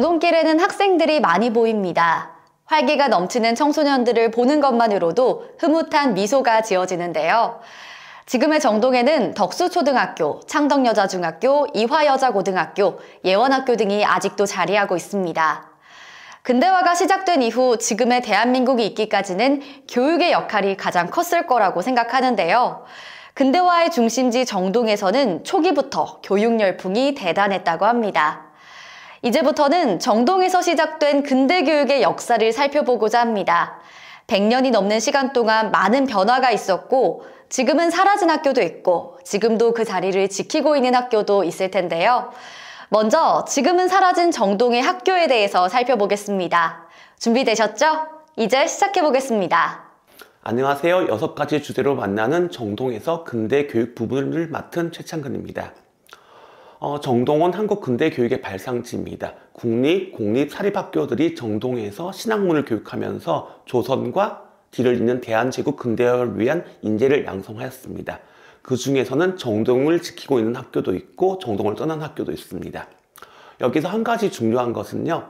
정동길에는 학생들이 많이 보입니다. 활기가 넘치는 청소년들을 보는 것만으로도 흐뭇한 미소가 지어지는데요. 지금의 정동에는 덕수초등학교, 창덕여자중학교, 이화여자고등학교, 예원학교 등이 아직도 자리하고 있습니다. 근대화가 시작된 이후 지금의 대한민국이 있기까지는 교육의 역할이 가장 컸을 거라고 생각하는데요. 근대화의 중심지 정동에서는 초기부터 교육 열풍이 대단했다고 합니다. 이제부터는 정동에서 시작된 근대교육의 역사를 살펴보고자 합니다. 100년이 넘는 시간 동안 많은 변화가 있었고 지금은 사라진 학교도 있고 지금도 그 자리를 지키고 있는 학교도 있을 텐데요. 먼저 지금은 사라진 정동의 학교에 대해서 살펴보겠습니다. 준비되셨죠? 이제 시작해보겠습니다. 안녕하세요. 6가지 주제로 만나는 정동에서 근대 교육 부분을 맡은 최창근입니다. 정동은 한국 근대 교육의 발상지입니다. 국립, 공립, 사립학교들이 정동에서 신학문을 교육하면서 조선과 뒤를 잇는 대한제국 근대화를 위한 인재를 양성하였습니다. 그 중에서는 정동을 지키고 있는 학교도 있고 정동을 떠난 학교도 있습니다. 여기서 한 가지 중요한 것은요.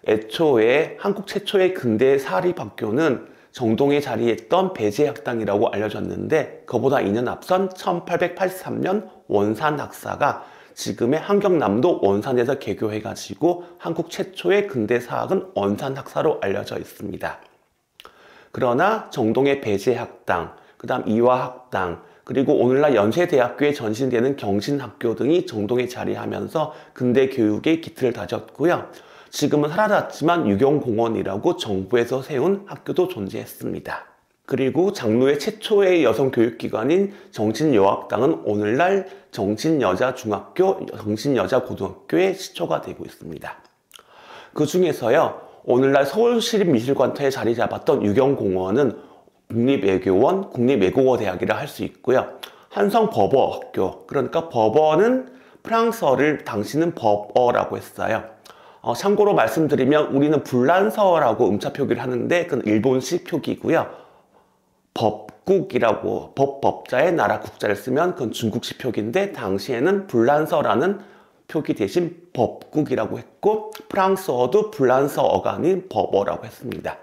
애초에 한국 최초의 근대 사립학교는 정동에 자리했던 배재학당이라고 알려졌는데 그보다 2년 앞선 1883년 원산 학사가 지금의 한경남도 원산에서 개교해가지고 한국 최초의 근대사학은 원산학사로 알려져 있습니다. 그러나 정동의 배재학당, 그 다음 이화학당, 그리고 오늘날 연세대학교에 전신되는 경신학교 등이 정동에 자리하면서 근대교육의 기틀을 다졌고요. 지금은 사라졌지만 유경공원이라고 정부에서 세운 학교도 존재했습니다. 그리고 장로의 최초의 여성교육기관인 정신여학당은 오늘날 정신여자중학교, 정신여자고등학교의 시초가 되고 있습니다. 그 중에서요, 오늘날 서울시립미술관터에 자리 잡았던 유경공원은 국립외교원, 국립외국어대학이라 할 수 있고요. 한성법어학교, 그러니까 법어는 프랑스어를 당시는 법어라고 했어요. 참고로 말씀드리면 우리는 불란서어라고 음차 표기를 하는데 그건 일본식 표기고요. 법국이라고 법자의 나라 국자를 쓰면 그건 중국식 표기인데 당시에는 불란서라는 표기 대신 법국이라고 했고 프랑스어도 불란서어가 아닌 법어라고 했습니다.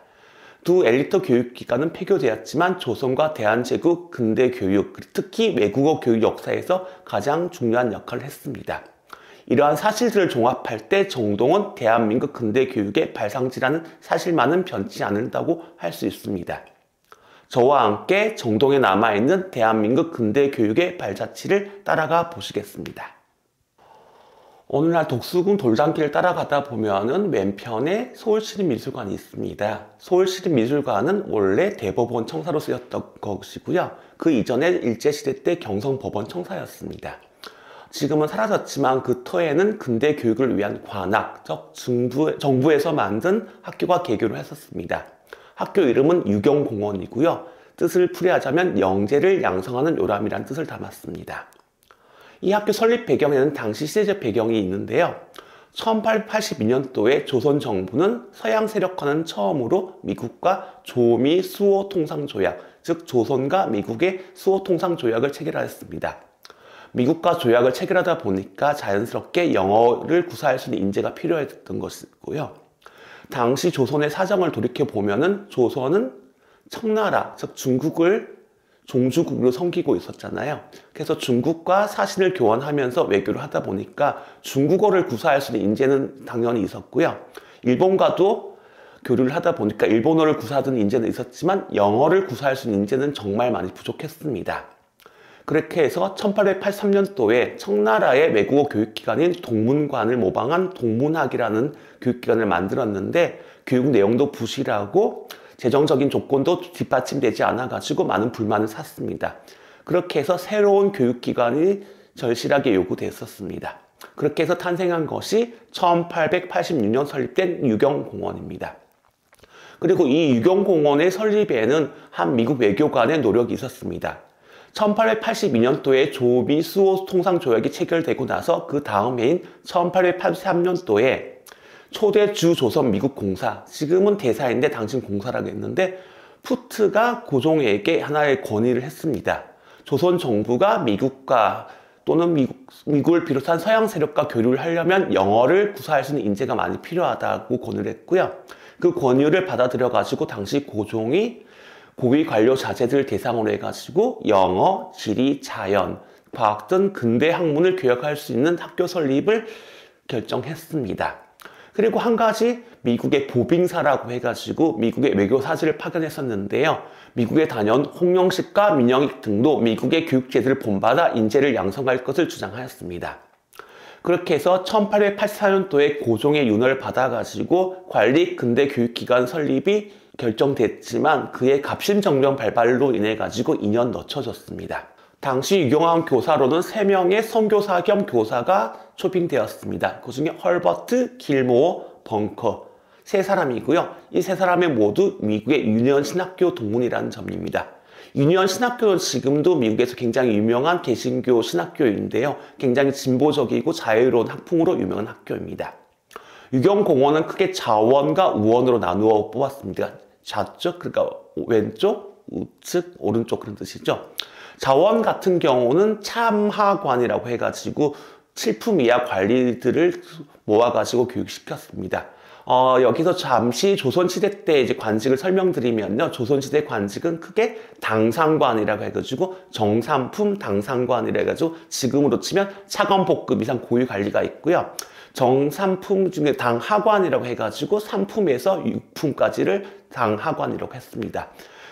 두 엘리트 교육기관은 폐교되었지만 조선과 대한제국 근대교육, 특히 외국어 교육 역사에서 가장 중요한 역할을 했습니다. 이러한 사실들을 종합할 때 정동은 대한민국 근대교육의 발상지라는 사실만은 변치 않는다고 할 수 있습니다. 저와 함께 정동에 남아있는 대한민국 근대교육의 발자취를 따라가 보시겠습니다. 오늘날 독수궁 돌담길을 따라가다 보면은 왼편에 서울시립미술관이 있습니다. 서울시립미술관은 원래 대법원 청사로 쓰였던 것이고요. 그 이전에 일제시대 때 경성법원 청사였습니다. 지금은 사라졌지만 그 터에는 근대 교육을 위한 관악, 즉 정부에서 만든 학교가 개교를 했었습니다. 학교 이름은 유경공원이고요. 뜻을 풀이하자면 영재를 양성하는 요람이라는 뜻을 담았습니다. 이 학교 설립 배경에는 당시 시대적 배경이 있는데요. 1882년도에 조선 정부는 서양 세력화는 처음으로 미국과 조미 수호 통상 조약, 즉 조선과 미국의 수호 통상 조약을 체결하였습니다. 미국과 조약을 체결하다 보니까 자연스럽게 영어를 구사할 수 있는 인재가 필요했던 것이고요. 당시 조선의 사정을 돌이켜보면은 조선은 청나라, 즉 중국을 종주국으로 섬기고 있었잖아요. 그래서 중국과 사신을 교환하면서 외교를 하다 보니까 중국어를 구사할 수 있는 인재는 당연히 있었고요. 일본과도 교류를 하다 보니까 일본어를 구사하던 인재는 있었지만 영어를 구사할 수 있는 인재는 정말 많이 부족했습니다. 그렇게 해서 1883년도에 청나라의 외국어 교육기관인 동문관을 모방한 동문학이라는 교육기관을 만들었는데 교육 내용도 부실하고 재정적인 조건도 뒷받침되지 않아가지고 많은 불만을 샀습니다. 그렇게 해서 새로운 교육기관이 절실하게 요구됐었습니다. 그렇게 해서 탄생한 것이 1886년 설립된 유경공원입니다. 그리고 이 유경공원의 설립에는 한 미국 외교관의 노력이 있었습니다. 1882년도에 조미 수호 통상 조약이 체결되고 나서 그 다음 해인 1883년도에 초대 주조선 미국 공사, 지금은 대사인데 당신 공사라고 했는데 푸트가 고종에게 하나의 건의를 했습니다. 조선 정부가 미국과 또는 미국을 비롯한 서양 세력과 교류를 하려면 영어를 구사할 수 있는 인재가 많이 필요하다고 권유를 했고요. 그 권유를 받아들여 가지고 당시 고종이 고위 관료 자제들 대상으로 해가지고 영어, 지리, 자연, 과학 등 근대 학문을 교육할 수 있는 학교 설립을 결정했습니다. 그리고 한 가지 미국의 보빙사라고 해가지고 미국의 외교사직을 파견했었는데요. 미국에 다녀온 홍영식과 민영익 등도 미국의 교육제도를 본받아 인재를 양성할 것을 주장하였습니다. 그렇게 해서 1884년도에 고종의 윤허를 받아가지고 관리 근대 교육기관 설립이 결정됐지만 그의 갑신정변 발발로 인해 가지고 2년 늦춰졌습니다. 당시 유경황 교사로는 3명의 선교사 겸 교사가 초빙되었습니다. 그 중에 헐버트, 길모어, 벙커 3사람이고요. 이 3사람이 모두 미국의 유니언 신학교 동문이라는 점입니다. 유니언 신학교는 지금도 미국에서 굉장히 유명한 개신교 신학교인데요. 굉장히 진보적이고 자유로운 학풍으로 유명한 학교입니다. 유경공원은 크게 좌원과 우원으로 나누어 뽑았습니다. 좌측, 그러니까 왼쪽, 우측, 오른쪽 그런 뜻이죠. 좌원 같은 경우는 참하관이라고 해가지고 칠품 이하 관리들을 모아가지고 교육시켰습니다. 여기서 잠시 조선시대 때 이제 관직을 설명드리면요. 조선시대 관직은 크게 당상관이라고 해가지고 정삼품 당상관이라 해가지고 지금으로 치면 차관복급 이상 고위 관리가 있고요. 정삼품 중에 당하관이라고 해가지고 3품에서 6품까지를 당하관이라고 했습니다.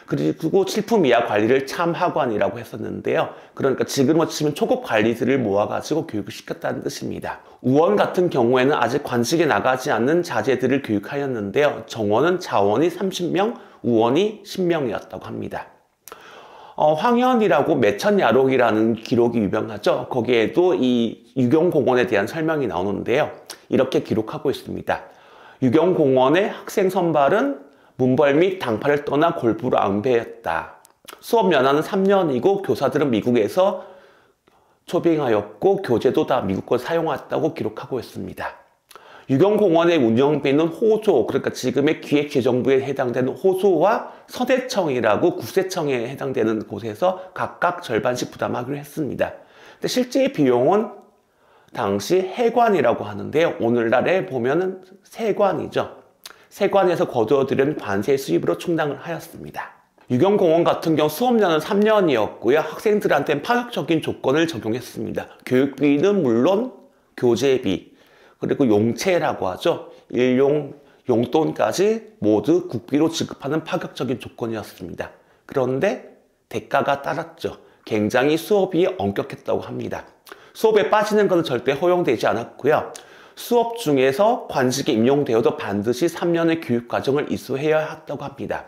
그리고 7품 이하 관리를 참하관이라고 했었는데요. 그러니까 지금으로 치면 초급 관리들을 모아가지고 교육을 시켰다는 뜻입니다. 우원 같은 경우에는 아직 관직에 나가지 않는 자제들을 교육하였는데요. 정원은 자원이 30명, 우원이 10명이었다고 합니다. 황현이라고 매천야록이라는 기록이 유명하죠. 거기에도 이 유경공원에 대한 설명이 나오는데요. 이렇게 기록하고 있습니다. 유경공원의 학생 선발은 문벌 및 당파를 떠나 골프로 앙배했다. 수업 연한은 3년이고 교사들은 미국에서 초빙하였고 교재도 다 미국 걸 사용했다고 기록하고 있습니다. 유경공원의 운영비는 호조, 그러니까 지금의 기획재정부에 해당되는 호조와 서대청이라고 국세청에 해당되는 곳에서 각각 절반씩 부담하기로 했습니다. 근데 실제 비용은 당시 해관이라고 하는데요. 오늘날에 보면은 세관이죠. 세관에서 거두어들인 관세 수입으로 충당을 하였습니다. 유경공원 같은 경우 수업료는 3년이었고요. 학생들한테는 파격적인 조건을 적용했습니다. 교육비는 물론 교재비, 그리고 용채라고 하죠. 일용, 용돈까지 모두 국비로 지급하는 파격적인 조건이었습니다. 그런데 대가가 따랐죠. 굉장히 수업이 엄격했다고 합니다. 수업에 빠지는 것은 절대 허용되지 않았고요. 수업 중에서 관직에 임용되어도 반드시 3년의 교육과정을 이수해야 했다고 합니다.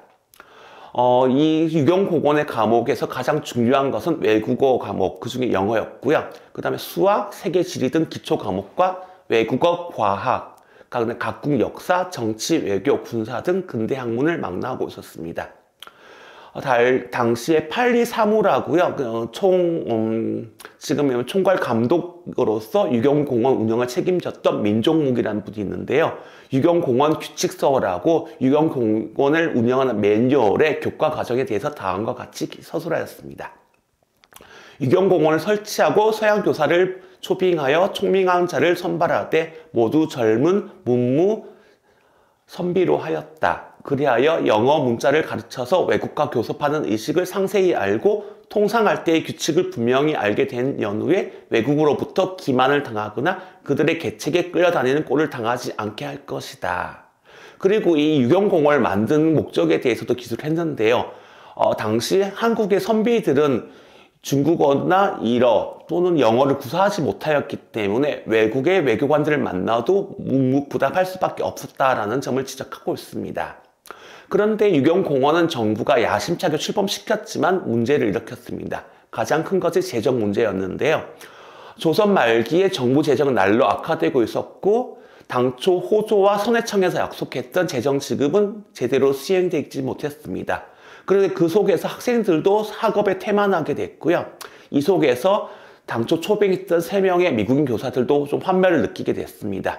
이 유경공원의 과목에서 가장 중요한 것은 외국어 과목, 그 중에 영어였고요. 그 다음에 수학, 세계 지리 등 기초 과목과 외국어, 과학, 각국 역사, 정치, 외교, 군사 등 근대 학문을 망라하고 있었습니다. 당시에 팔리사무라고요. 지금 총괄 감독으로서 유경공원 운영을 책임졌던 민종묵이라는 분이 있는데요. 유경공원 규칙서라고 유경공원을 운영하는 매뉴얼의 교과 과정에 대해서 다음과 같이 서술하였습니다. 유경공원을 설치하고 서양 교사를 초빙하여 총명한 자를 선발하되 모두 젊은 문무 선비로 하였다. 그리하여 영어 문자를 가르쳐서 외국과 교섭하는 의식을 상세히 알고 통상할 때의 규칙을 분명히 알게 된 연후에 외국으로부터 기만을 당하거나 그들의 계책에 끌려다니는 꼴을 당하지 않게 할 것이다. 그리고 이 유경공원을 만든 목적에 대해서도 기술을 했는데요. 당시 한국의 선비들은 중국어나 일어 또는 영어를 구사하지 못하였기 때문에 외국의 외교관들을 만나도 묵묵부답할 수밖에 없었다라는 점을 지적하고 있습니다. 그런데 유경공원은 정부가 야심차게 출범시켰지만 문제를 일으켰습니다. 가장 큰 것이 재정 문제였는데요. 조선 말기에 정부 재정은 날로 악화되고 있었고 당초 호조와 선해청에서 약속했던 재정 지급은 제대로 수행되지 못했습니다. 그런데 그 속에서 학생들도 학업에 태만하게 됐고요. 이 속에서 당초 초빙했던 3명의 미국인 교사들도 좀 환멸을 느끼게 됐습니다.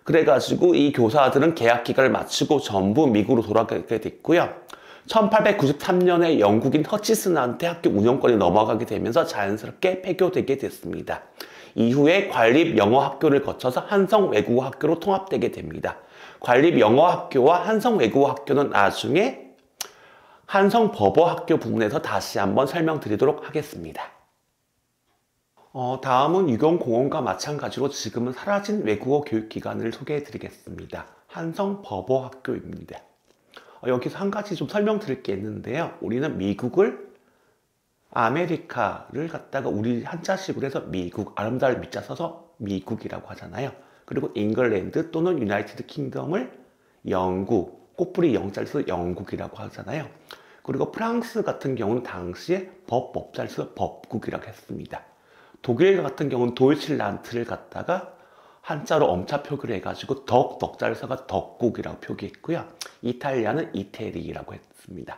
그래가지고 이 교사들은 계약 기간을 마치고 전부 미국으로 돌아가게 됐고요. 1893년에 영국인 허치슨한테 학교 운영권이 넘어가게 되면서 자연스럽게 폐교되게 됐습니다. 이후에 관립영어학교를 거쳐서 한성외국어학교로 통합되게 됩니다. 관립영어학교와 한성외국어학교는 나중에 한성법어학교 부분에서 다시 한번 설명드리도록 하겠습니다. 다음은 유경공원과 마찬가지로 지금은 사라진 외국어 교육기관을 소개해드리겠습니다. 한성법어학교입니다. 여기서 한 가지 좀 설명드릴 게 있는데요. 우리는 미국을 아메리카를 갖다가 우리 한자식으로 해서 미국, 아름다울 미자 써서 미국이라고 하잖아요. 그리고 잉글랜드 또는 유나이티드 킹덤을 영국, 꽃뿌리 영자를 써서 영국이라고 하잖아요. 그리고 프랑스 같은 경우는 당시에 법자를 써서 법국이라고 했습니다. 독일 같은 경우는 도이칠란트를 갖다가 한자로 엄차 표기를 해가지고 덕자를 써가 덕국이라고 표기했고요. 이탈리아는 이태리라고 했습니다.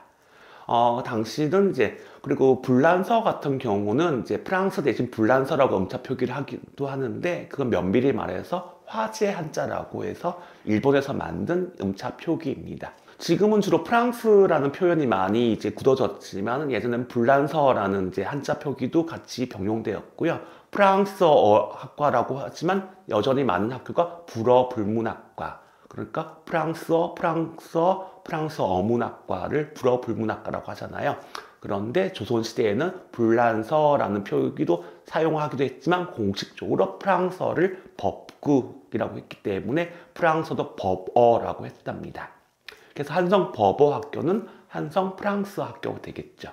당시는 그리고 불란서 같은 경우는 프랑스 대신 불란서라고 엄차 표기를 하기도 하는데, 그건 면밀히 말해서 화제 한자라고 해서 일본에서 만든 음차 표기입니다. 지금은 주로 프랑스라는 표현이 많이 굳어졌지만, 예전에는 불란서라는 한자 표기도 같이 병용되었고요. 프랑스어 학과라고 하지만 여전히 많은 학교가 불어 불문학과, 그러니까 프랑스어 어문학과를 불어 불문학과라고 하잖아요. 그런데 조선시대에는 불란서라는 표기도 사용하기도 했지만 공식적으로 프랑스어를 법국이라고 했기 때문에 프랑스어도 법어라고 했답니다. 그래서 한성법어학교는 한성 프랑스 학교가 되겠죠.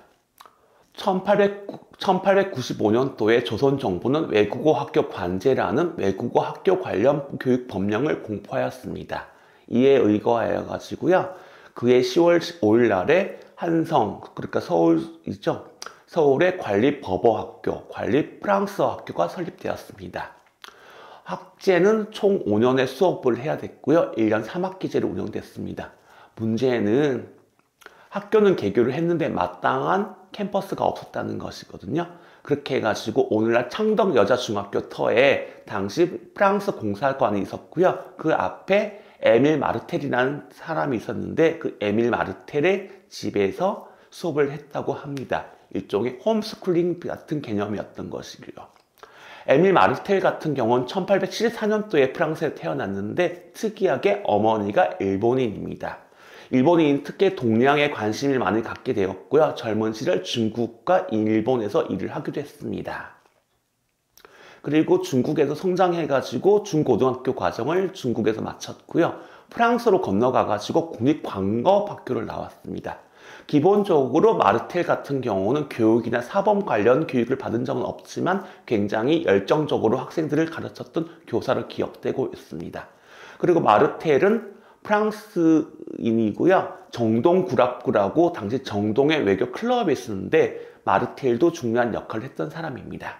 1895년도에 조선정부는 외국어 학교 관제라는 외국어 학교 관련 교육 법령을 공포하였습니다. 이에 의거하여 가지고요. 그해 10월 5일 날에 한성, 그러니까 서울이죠. 서울의 관립법어학교, 관립프랑스어 학교가 설립되었습니다. 학제는 총 5년의 수업을 해야 됐고요. 1년 3학기제로 운영됐습니다. 문제는 학교는 개교를 했는데 마땅한 캠퍼스가 없었다는 것이거든요. 그렇게 해가지고 오늘날 창덕여자중학교 터에 당시 프랑스 공사관이 있었고요. 그 앞에 에밀 마르텔이라는 사람이 있었는데, 그 에밀 마르텔의 집에서 수업을 했다고 합니다. 일종의 홈스쿨링 같은 개념이었던 것이고요. 에밀 마르텔 같은 경우는 1874년도에 프랑스에 태어났는데, 특이하게 어머니가 일본인입니다. 일본인 특히 동양에 관심을 많이 갖게 되었고요. 젊은 시절 중국과 일본에서 일을 하기도 했습니다. 그리고 중국에서 성장해가지고 중고등학교 과정을 중국에서 마쳤고요. 프랑스로 건너가가지고 국립광업학교를 나왔습니다. 기본적으로 마르텔 같은 경우는 교육이나 사범 관련 교육을 받은 적은 없지만 굉장히 열정적으로 학생들을 가르쳤던 교사로 기억되고 있습니다. 그리고 마르텔은 프랑스인이고요. 정동구랍구라고 당시 정동의 외교 클럽이 있었는데 마르텔도 중요한 역할을 했던 사람입니다.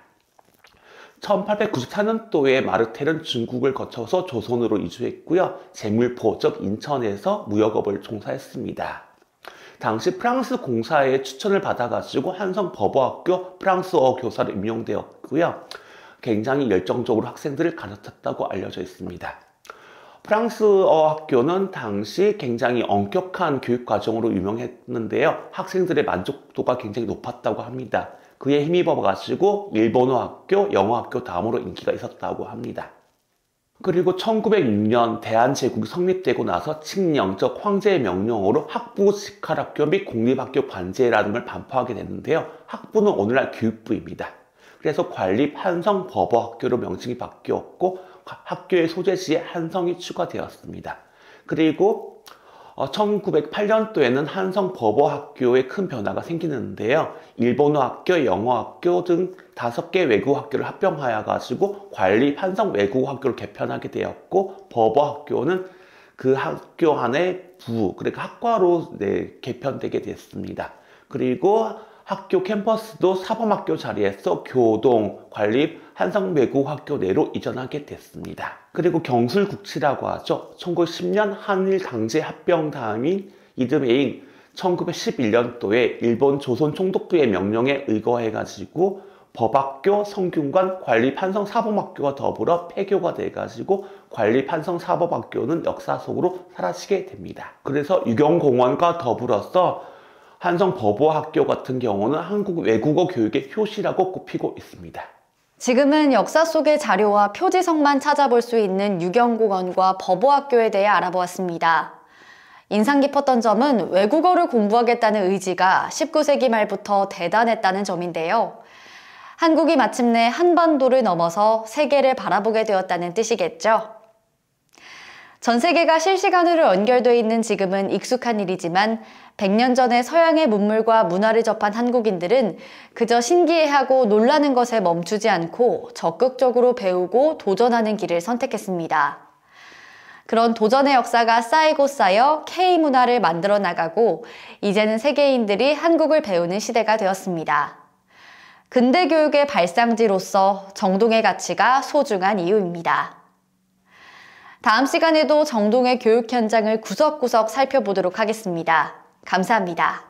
1894년도에 마르텔은 중국을 거쳐서 조선으로 이주했고요. 제물포, 즉 인천에서 무역업을 종사했습니다. 당시 프랑스 공사의 추천을 받아가지고 한성법어학교 프랑스어 교사로 임용되었고요. 굉장히 열정적으로 학생들을 가르쳤다고 알려져 있습니다. 프랑스어 학교는 당시 굉장히 엄격한 교육 과정으로 유명했는데요. 학생들의 만족도가 굉장히 높았다고 합니다. 그에 힘입어가지고 일본어 학교, 영어 학교 다음으로 인기가 있었다고 합니다. 그리고 1906년 대한제국이 성립되고 나서 칙령, 즉 황제의 명령으로 학부 직할학교 및 공립학교 관제라는 걸 반포하게 됐는데요. 학부는 오늘날 교육부입니다. 그래서 관립 한성법어학교로 명칭이 바뀌었고 학교의 소재지에 한성이 추가되었습니다. 그리고 1908년도에는 한성법어학교에 큰 변화가 생기는데요. 일본어 학교, 영어 학교 등 5개 외국어 학교를 합병하여 가지고 관립 한성 외국어 학교를 개편하게 되었고, 법어학교는 그 학교 안에 그러니까 학과로 개편되게 됐습니다. 그리고 학교 캠퍼스도 사범학교 자리에서 교동, 관립, 한성외국학교 내로 이전하게 됐습니다. 그리고 경술국치라고 하죠. 1910년 한일 강제 합병 다음인 이듬해인 1911년도에 일본 조선 총독부의 명령에 의거해가지고 법학교, 성균관, 관립 한성사범학교가 더불어 폐교가 돼가지고 관립 한성사범학교는 역사 속으로 사라지게 됩니다. 그래서 유경공원과 더불어서 한성버버학교 같은 경우는 한국 외국어 교육의 효시라고 꼽히고 있습니다. 지금은 역사 속의 자료와 표지석만 찾아볼 수 있는 유경공원과 버버학교에 대해 알아보았습니다. 인상 깊었던 점은 외국어를 공부하겠다는 의지가 19세기 말부터 대단했다는 점인데요. 한국이 마침내 한반도를 넘어서 세계를 바라보게 되었다는 뜻이겠죠. 전 세계가 실시간으로 연결되어 있는 지금은 익숙한 일이지만 100년 전에 서양의 문물과 문화를 접한 한국인들은 그저 신기해하고 놀라는 것에 멈추지 않고 적극적으로 배우고 도전하는 길을 선택했습니다. 그런 도전의 역사가 쌓이고 쌓여 K문화를 만들어 나가고 이제는 세계인들이 한국을 배우는 시대가 되었습니다. 근대 교육의 발상지로서 정동의 가치가 소중한 이유입니다. 다음 시간에도 정동의 교육 현장을 구석구석 살펴보도록 하겠습니다. 감사합니다.